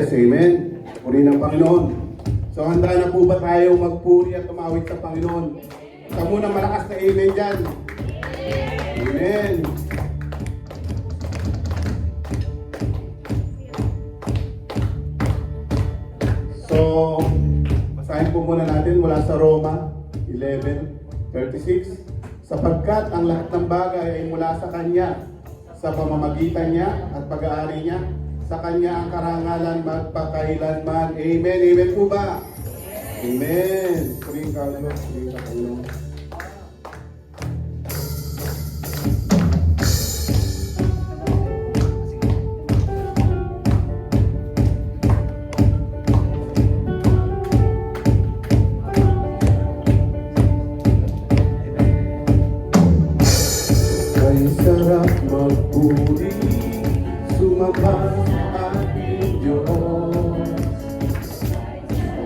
Yes, amen. Puri ng Panginoon. So handa na po ba tayo magpuri at tumawid sa Panginoon? Sa muna malakas na amen dyan. Amen. So, basahin po muna natin mula sa Roma 11:36. Sapagkat ang lahat ng bagay ay mula sa Kanya, sa pamamagitan niya at pag-aari niya, sa Kanya ang karangalan magpakailanman. Amen. Amen po ba? Amen. Puring ka, Diyos. Puring ka, Panginoon. Ay sarap magpuri, sumamba sa ating Diyos.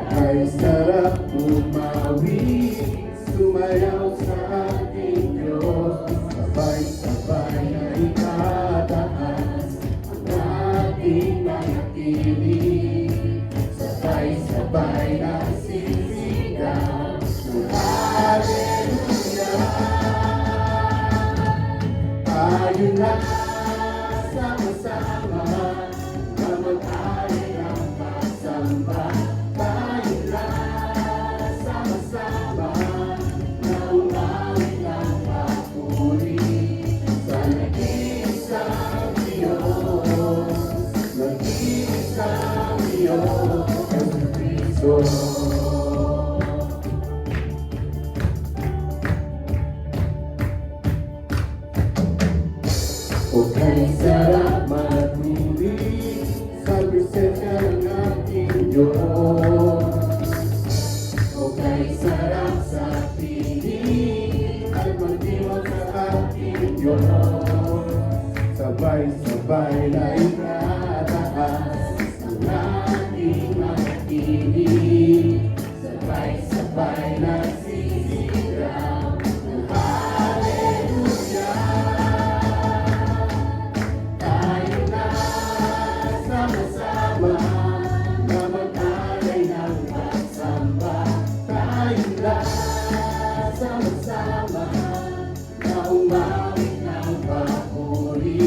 Ay sarap umawi, sumayaw sa ating Diyos. Sabay-sabay na itataas ang ating mga tinig. Sabay-sabay na sisigaw ng Hallelujah. Tayo na sama-sama na mag-ari ng pagsamba. Tayo na sama-sama na umawi ng papuri sa nag-iisang Diyos. Nag-iisang Diyos, Jesucristo. Kay sarap matuli sa presensya ng ating Diyos. O kay sarap sa piling at magdiwag sa ating Diyos. Sabay-sabay na itataas ang ating mga tinig. Sabay-sabay na sisigaw ng Hallelujah. Sama-sama na mag-alay ng pagsamba. Tayo na sama-sama na umawit ng papuri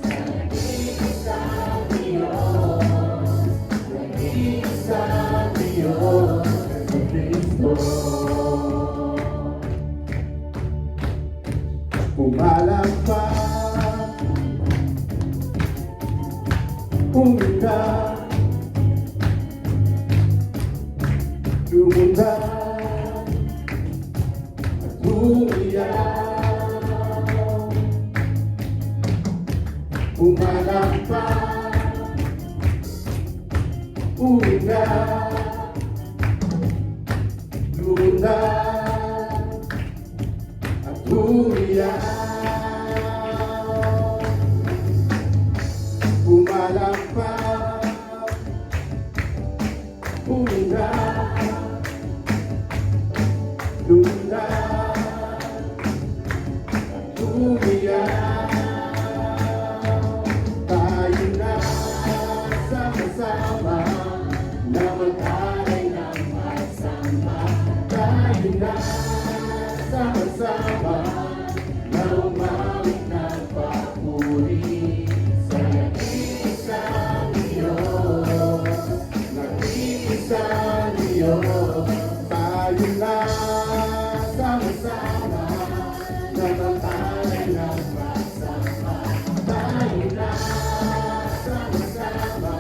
sa nag-iisang Diyos. Nag-iisang Diyos, Jesucristo. Pumalakpak, umunda, lumunda, at umiyak. Pumalakpak, umunda, lumunda, at umiyak. Pumalakpak, umunda, lumunda, at umiyak. Tayo na sama-sama na mag-alay ng pagsamba. Tayo na sama-sama na umawit ng papuri sa nag-iisang Diyos. Nag-iisang Diyos. Tayo na sama-sama na mag-alay ng pagsamba. Tayo na sama-sama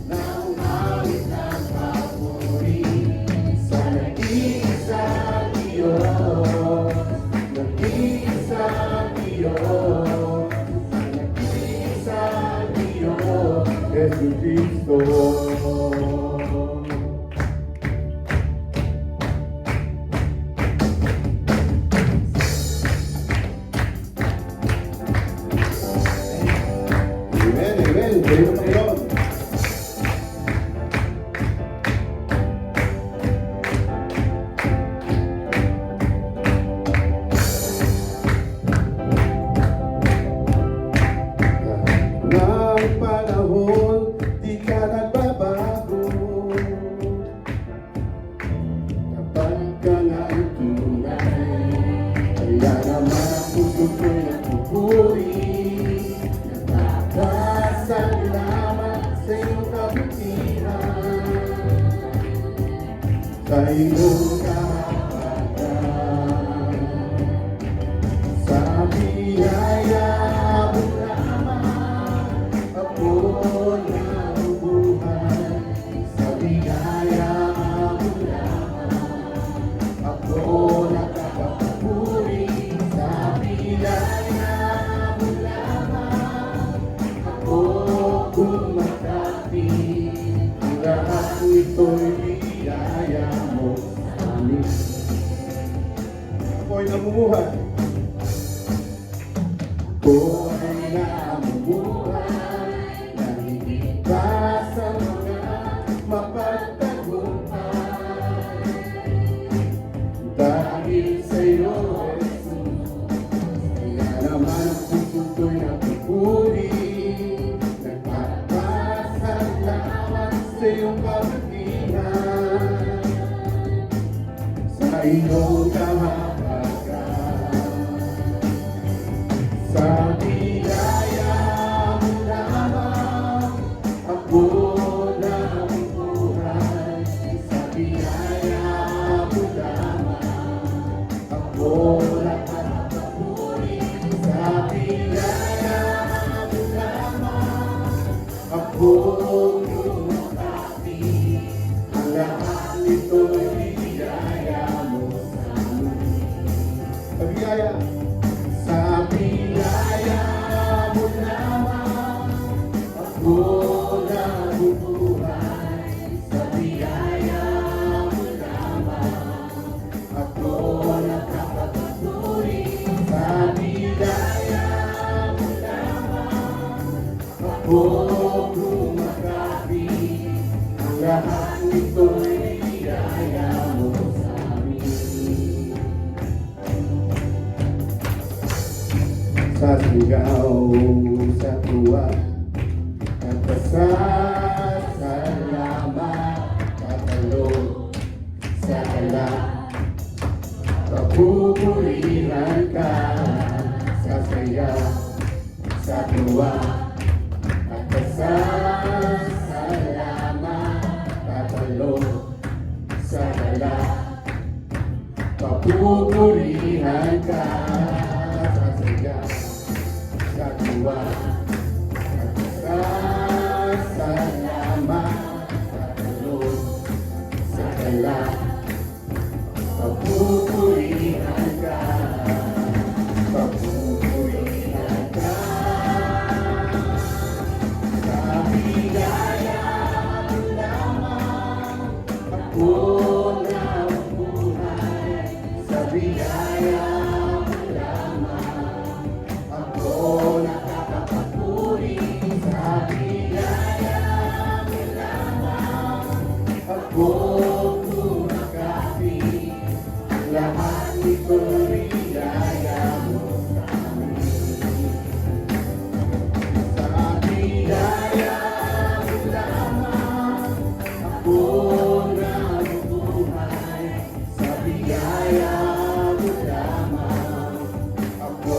na umawit ng papuri sa nag-iisang Diyos. Nag-iisang Diyos. Nag-iisang Diyos, Jesucristo. Amen, amen. Puri ng Panginoon. Ng panahon, di ka nagbabago. sa iyong kahabagan. Sa biyaya mo lamang ako nabubuhay. Sa biyaya mo lamang ako nakakapuri. Sa biyaya mo lamang ako kumakapit. Ang lahat nito'y biyaya mo sa amin. Ako'y namumuhay. Ako ay namumuhay na higit pa sa mga mapagtagumpay. Dahil sa iyo, Jesus, kaya naman ang puso ko'y napupuri. Nagpapasalamat sa iyong kabutihan, sa iyong kahabagan. Sa biyaya mo lamang ako nabubuhay. Sa biyaya mo lamang ako nakakapuri. Sa biyaya mo lamang ako kumakapit. Ang lahat nito'y biyaya mo sa amin. Sa biyaya. Sa biyaya mo lamang ako nabubuhay. Sa biyaya mo lamang ako nakakapuri. Sa biyaya mo lamang ako kumakapit. Ang lahat nito'y biyaya mo sa amin. Sa sigaw, sa tuwa, at pasasalamat, katalo, sa kala, papupurihan ka, sa saya, sa tuwa, at pasasalamat, katalo, sa kala, papupurihan ka, sa saya, sa tuwa, at pasasalamat, katulog, sa kala, papupurihan ka, papupurihan ka. Sa biyaya mo lamang ako nabubuhay. Sa biyaya mo lamang ako nakakapuri. Sa biyaya mo lamang ako kumakapit. Ang lahat nito'y biyaya mo sa amin. Sa biyaya mo lamang ako nabubuhay. Sa biyaya mo lamang ako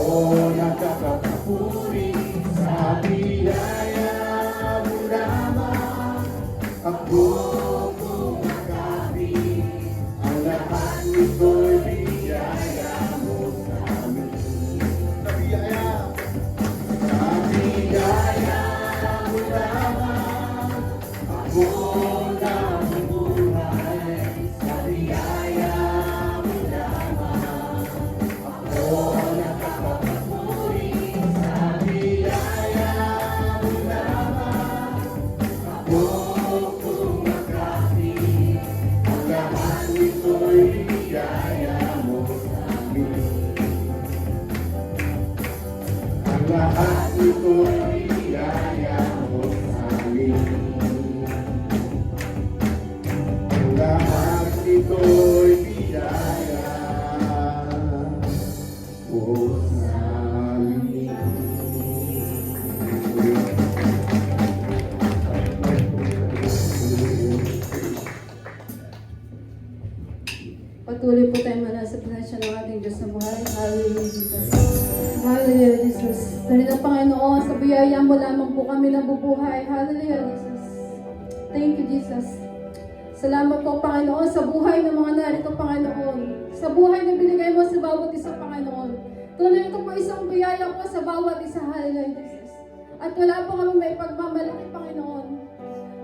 nakakapuri. Sa biyaya mo lamang ako kumakapit. Ang lahat nito'y biyaya mo sa amin. Sa biyaya. Sa biyaya mo lamang ako nabubuhay. Sa biyaya mo lamang ako nakakapuri. Sa biyaya mo lamang ako kumakapit. Ang lahat nito'y biyaya mo sa amin. Ang lahat nito'y biyaya mo sa amin. Ang lahat nito'y biyaya mo sa amin. Patuloy po tayo manasa pinasya ng ating Diyos na buhay. Hallelujah, Jesus. Hallelujah, Jesus. Dahil na Panginoon, sa biyaya mo lamang po kami nabubuhay. Hallelujah, Jesus. Thank you, Jesus. Salamat po, Panginoon, sa buhay ng mga narito, Panginoon. Sa buhay na binigay mo sa bawat isa, Panginoon. Tunay ito po isang biyaya po sa bawat isa, hallelujah, Jesus. At wala po kami may pagmamalaki, Panginoon.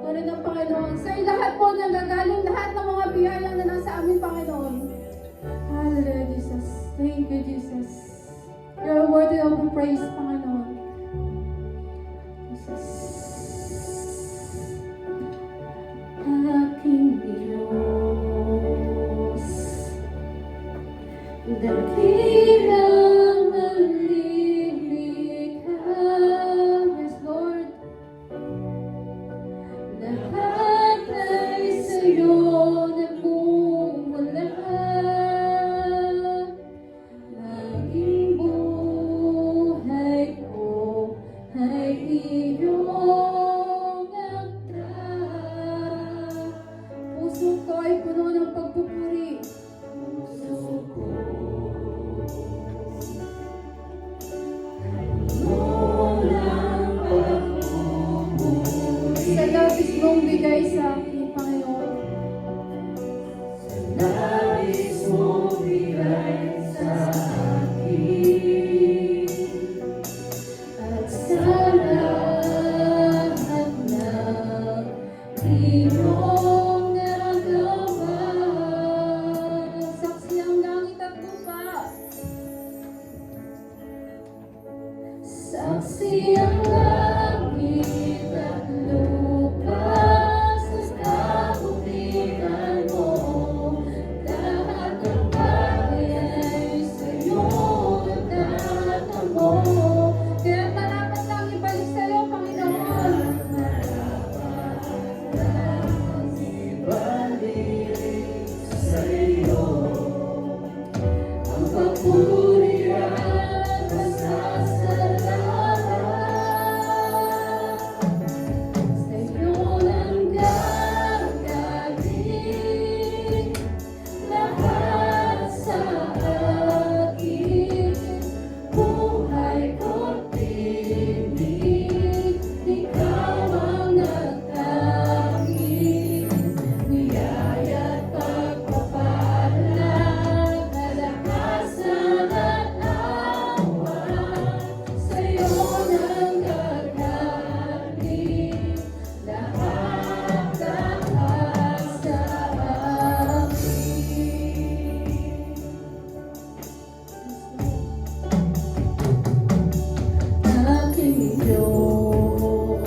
Tunay ng Panginoon. Sa lahat po na nagaling, lahat ng mga biyaya na nasa amin, Panginoon. Hallelujah, Jesus. Thank you, Jesus. You're worthy of the praise, Panginoon. Jesus. Aking Diyos, dakilang nalilikha. Yes, Lord. Lahat ay sa'yo nagmumula. Laging buhay ko ay iyong akda. Puso ko ay puno ng pagpupuri. Puso ko sa labis mong bigay sa akin, Panginoon. Sa labis mong bigay sa akin. At sa lahat ng iyong nagawa. Saksi ang langit at lupa. Saksi ang langit at lupa sa kabutihan mo. Lahat ng bagay ay sa'yo nagtatamo. Kaya marapat lang ibalik sa'yo, Panginoon. Ibalik sa'yo ang papuri at pasasalamat. Sa'yo lang gagaling lahat sa akin. Buhay ko't tinig, ikaw ang nagtanging. Niyaya't pagpapalag, kalakasan at awa. Sa'yo lang gagaling lahat sa akin. Aking Diyos,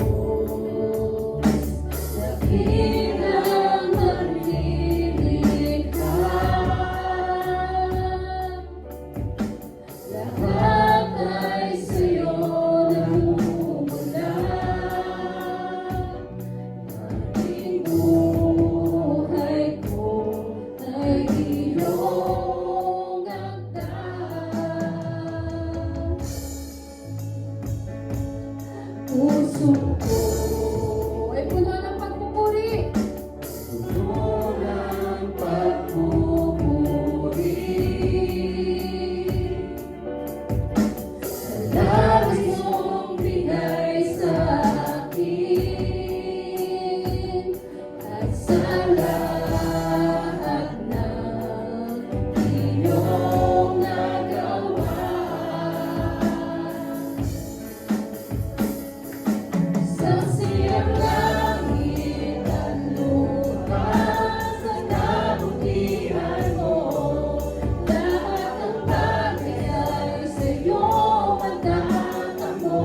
dakilang nalilikha. Lahat ay sa'yo nagmumula. Aking buhay ko ay iyong akda. Puso ko ay puno ng pagpupuri. Puno ng pagpupuri. Sa labis mong bigay sa akin. At sa lahat ng iyong nagawa. Saksi ang langit at lupa sa kabutihan mo. Lahat ng bagay ay sa'yo magtatamo.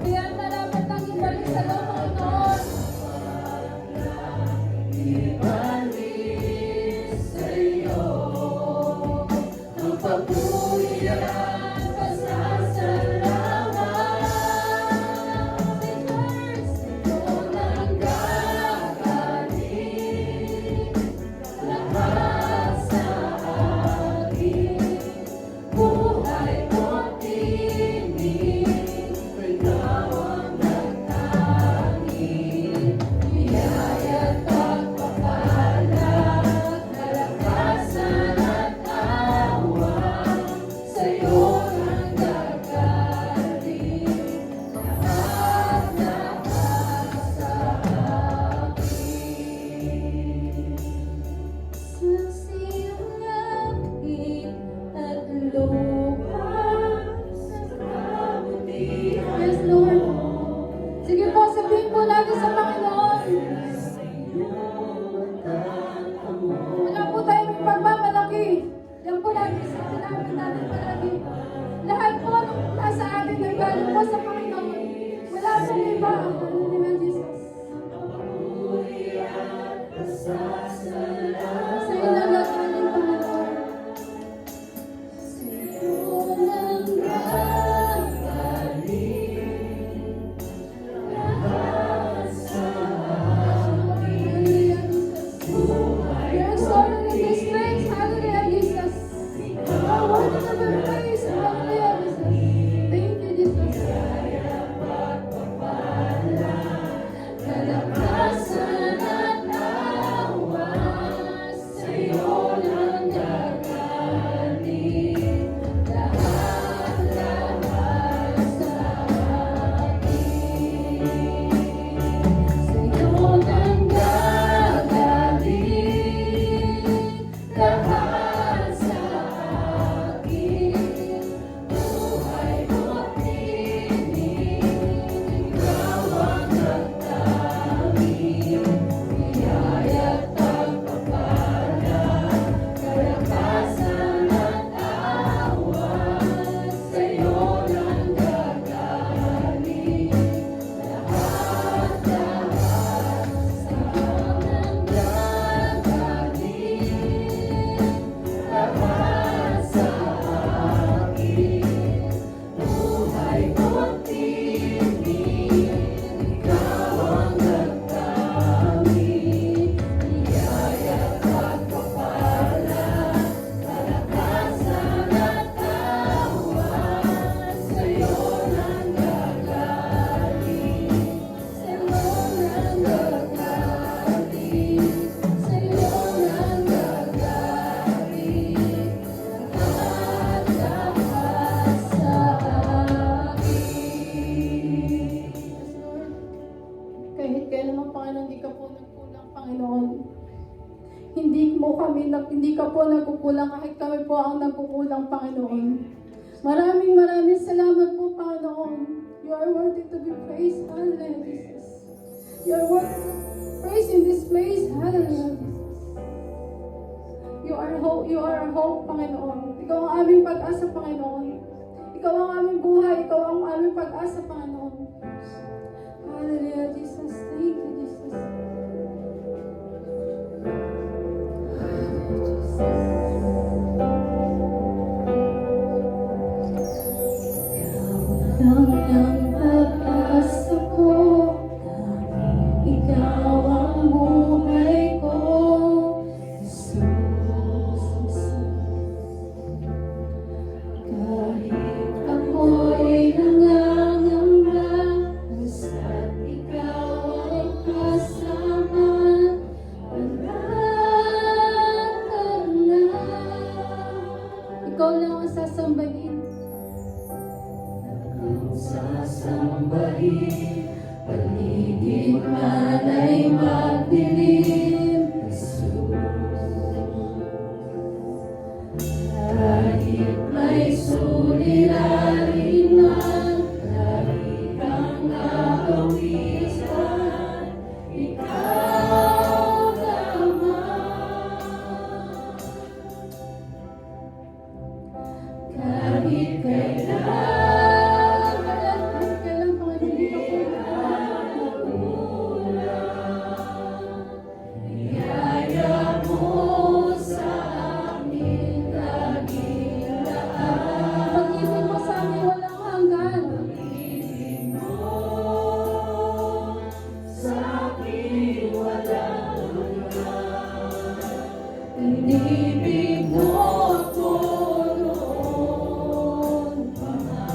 Kaya marapat ang ibalik sa Panginoon. Ibalik sa'yo ang papuri at pasasalamat. Sa'yo lang gagaling lahat sa akin. Buhay ko't tinig, ikaw ang nagtanging. Biyaya't pagpapalag, kalakasan at awa. Sa'yo Sinapit natin palagi. Lahat po nung nasa atin ay galing po sa Panginoon. Wala pong iba. Hallelujah, Jesus. Sa iyo na nagaling, Panginoon. Sa iyo lang gagaling lahat sa akin. Hallelujah, Jesus. We are exalted in this place. Hallelujah, Jesus. You are worthy to be praised. Hallelujah, Jesus. Thank you, Jesus. Kalakasan at awas sa'yo lang gagaling. Lahat sa akin. Sa'yo lang gagaling. Lahat sa akin. Buhay ko't tinig. Ikaw ang nagtanging. Biyaya't pagpapala. Kalakasan at awas sa'yo lang gagaling. Lahat sa'yo lang gagaling. Lahat sa akin. Buhay ko't tinig. Ikaw ang nagtanging. Biyaya't pagpapala. Kalakasan at awas sa'yo lang gagaling. Sa'yo lang gagaling. Sa'yo lang gagaling. Lahat sa akin. Kahit kailan naman, Panginoon, hindi ka po nagkulang, Panginoon. Hindi ka po nagkukulang kahit kami po ang nagkukulang, Panginoon. Maraming salamat po, Panginoon. You are worthy to be praised. Hallelujah, Jesus. You are worthy to be praised in this place. Hallelujah, Jesus. You are our hope, Panginoon. Ikaw ang aming pag-asa, Panginoon. Ikaw ang aming buhay. Ikaw ang aming pag-asa, Panginoon. Hallelujah, Jesus. Thank you, Jesus. Ang pag-asa ko, ikaw ang buhay ko, Jesus. Kahit ako'y nangangamba, basta't ikaw ay kasama, panatag na. Ikaw lang ang sasambahin. Sasambahin, paligid man ay magdilim, Jesus. Kahit may suliranin man, kahit ang naawisan, ikaw naman. Kahit kailan, Inibig mo ako noon pa man.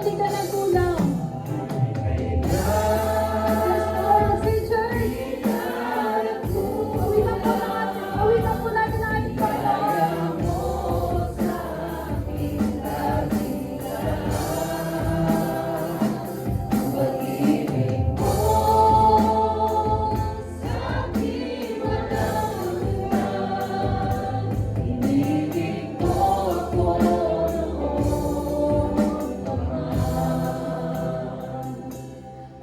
di ka nagkulang. Yes, Lord, say church. Awin na po natin ang ating Panginoon.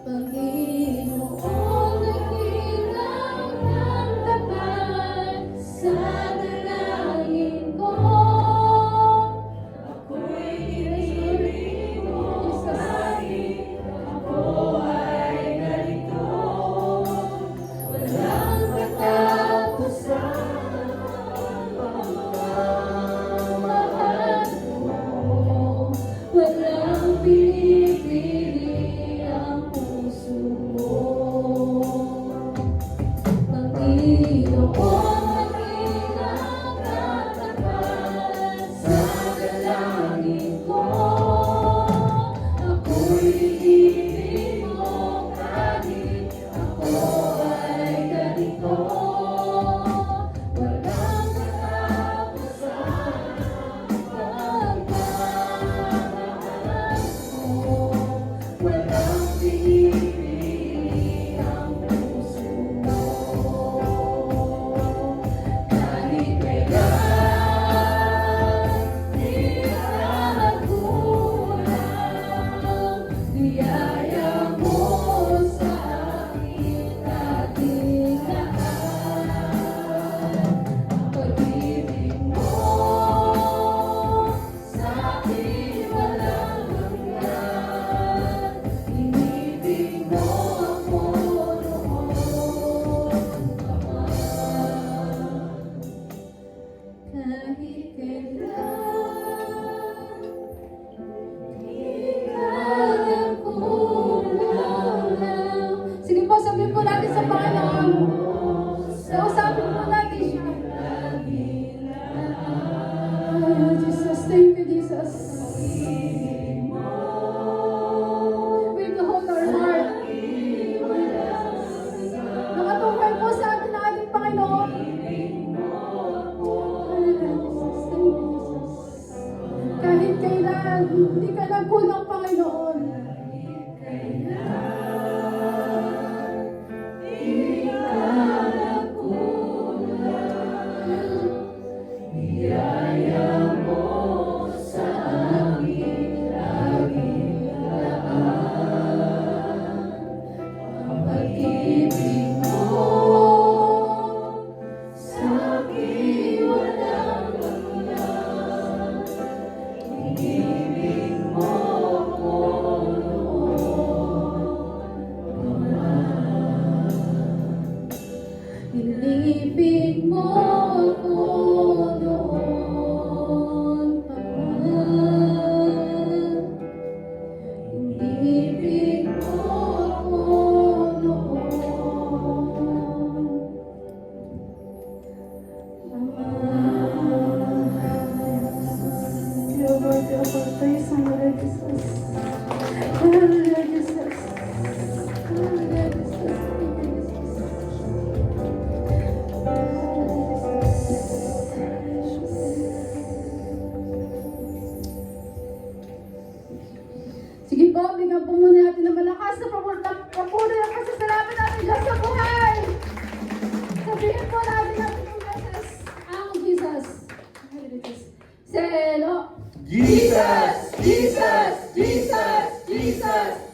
Panginoon, nakilang ng tapat sa dalangin ko. Ako'y iniibig mo kahit ako ay narito. Walang katapusan ang pagmamahal mo. Walang pinipili ang puso mo. Panginoon, nakilang katapat sa dalangin ko. Ako'y iniibig mo kahit ako ay ganito. Walang katapusan ang pagmamahal mo. Walang pinipili ang puso mo. Kahit kailan di ka nagkulang, biyaya mo sa aking katilaan. Pag-ibig mo sa akin walang hanggan. Inibig mo ako noon pa man. Kahit kailan di ka nagkulang. Sige po, sabihin po natin sa Panginoon. Kausapin po natin siya. Ay, Jesus, thank you, Jesus. We behold our heart. Nakatungkay po sa atin ang ating Panginoon. Kahit kailan, hindi ka nagkulang, Panginoon. Di ka nagkulang. Biyaya mo sa aking lagilaan. Ang pag-ibig mo sa akin walang hanggan. Inibig mo ako noon pa man. Inibig mo ako noon pa man. Inibig mo ako noon pa man. Dear Lord, praise ang Lord Jesus. Lord Jesus. Lord Jesus. Sige po, bigyan po muna natin ng malakas na papuno ng pasasalamat natin dyan sa buhay. Sabihin po natin natin yung beses ang Jesus. Selo. Jesus! Jesus! Jesus! Jesus!